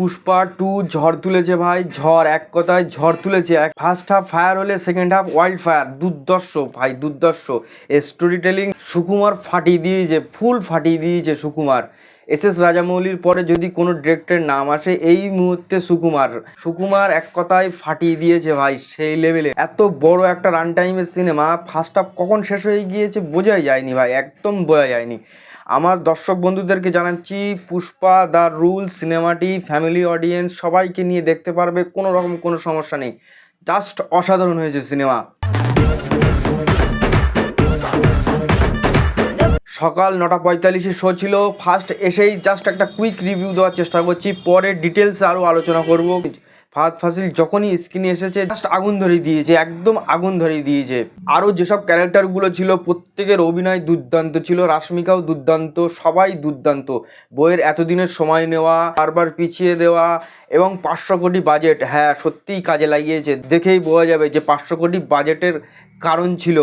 পুষ্পা 2 ঝড় তুলেছে ভাই, ঝড়, এক কথায় ঝড় তুলেছে। ফার্স্ট হাফ ফায়ার হলে সেকেন্ড হাফ ওয়াইল্ড ফায়ার, দুর্দর্শ ভাই দুর্দর্শ। স্টোরি টেলিং সুকুমার ফাটিয়ে দিয়েছে, ফুল ফাটিয়ে দিয়েছে সুকুমার। এস রাজামৌলির পরে যদি কোনো ডিরেক্টরের নাম আসে এই মুহূর্তে সুকুমার এক কথায় ফাটিয়ে দিয়েছে ভাই, সেই লেভেলে। এত বড় একটা রান টাইমের সিনেমা ফার্স্ট হাফ কখন শেষ হয়ে গিয়েছে বোঝাই যায়নি ভাই, একদম বোঝা যায়নি। আমার দর্শক বন্ধুদেরকে জানাচ্ছি, পুষ্পা দ্য রুল সিনেমাটি ফ্যামিলি অডিয়েন্স সবাইকে নিয়ে দেখতে পারবে, কোনো রকম কোনো সমস্যা নেই। জাস্ট অসাধারণ হয়েছে সিনেমা। সকাল 9:45 শো ছিল। ফার্স্ট এসেই জাস্ট একটা কুইক রিভিউ দেওয়ার চেষ্টা করছি, পরে ডিটেলসে আরও আলোচনা করব। ফাহাদ ফাসিল যখনই স্ক্রিনে এসেছে জাস্ট আগুন ধরিয়ে দিয়েছে, একদম আগুন ধরিয়ে দিয়েছে। আরও যেসব ক্যারেক্টারগুলো ছিল প্রত্যেকের অভিনয় দুর্দান্ত ছিল, রাশমিকাও দুর্দান্ত, সবাই দুর্দান্ত। বইয়ের এতদিনের সময় নেওয়া, বারবার পিছিয়ে দেওয়া এবং 500 কোটি বাজেট, হ্যাঁ সত্যিই কাজে লাগিয়েছে। দেখেই বোঝা যাবে যে 500 কোটি বাজেটের কারণ ছিল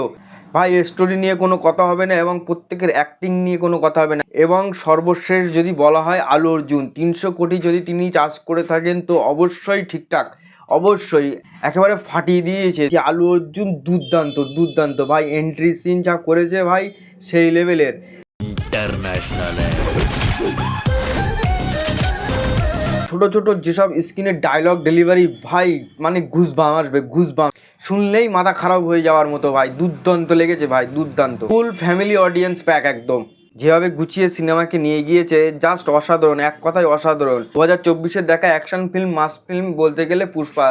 ভাই। স্টোরি নিয়ে কোনো কথা হবে না এবং প্রত্যেকের অ্যাক্টিং নিয়ে কোনো কথা হবে না। এবং সর্বশেষ যদি বলা হয় আলু অর্জুন 300 কোটি যদি তিনি চার্জ করে থাকেন তো অবশ্যই ঠিকঠাক, অবশ্যই একেবারে ফাটিয়ে দিয়েছে। যে আলু অর্জুন দুর্দান্ত দুর্দান্ত ভাই, এন্ট্রি সিন যা করেছে ভাই সেই লেভেলের ইন্টারন্যাশনাল। ছোট ছোট যেসব স্ক্রিনের ডায়লগ ডেলিভারি ভাই, মানে ঘুষবাম আসবে, ঘুষবাম শুনলেই মাথা খারাপ হয়ে যাওয়ার মতো ভাই, দুর্দান্ত লেগেছে ভাই, দুর্দান্ত। ফুল ফ্যামিলি অডিয়েন্স প্যাক একদম। যেভাবে গুছিয়ে সিনেমাকে নিয়ে গিয়েছে জাস্ট অসাধারণ, এক কথায় অসাধারণ। 2024-এর দেখা অ্যাকশন ফিল্ম, মাস ফিল্ম বলতে গেলে পুষ্পা।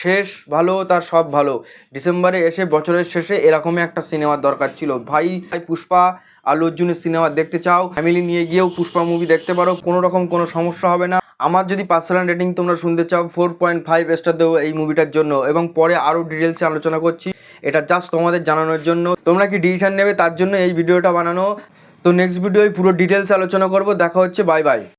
শেষ ভালো তার সব ভালো। ডিসেম্বরে এসে বছরের শেষে এরকমই একটা সিনেমার দরকার ছিল ভাই। পুষ্পা আলু অর্জুনের সিনেমা দেখতে চাও, ফ্যামিলি নিয়ে গিয়েও পুষ্পা মুভি দেখতে পারো, কোনো রকম কোনো সমস্যা হবে না। আমার যদি পার্সোনাল রেটিং তোমরা শুনতে চাও 4.5 স্টার দেবো এই মুভিটার জন্য, এবং পরে আরও ডিটেলসে আলোচনা করছি। এটা জাস্ট তোমাদের জানানোর জন্য, তোমরা কি ডিসিশন নেবে তার জন্য এই ভিডিওটা বানানো। তো নেক্সট ভিডিওয় পুরো ডিটেলস আলোচনা করব। দেখা হচ্ছে, বাই বাই।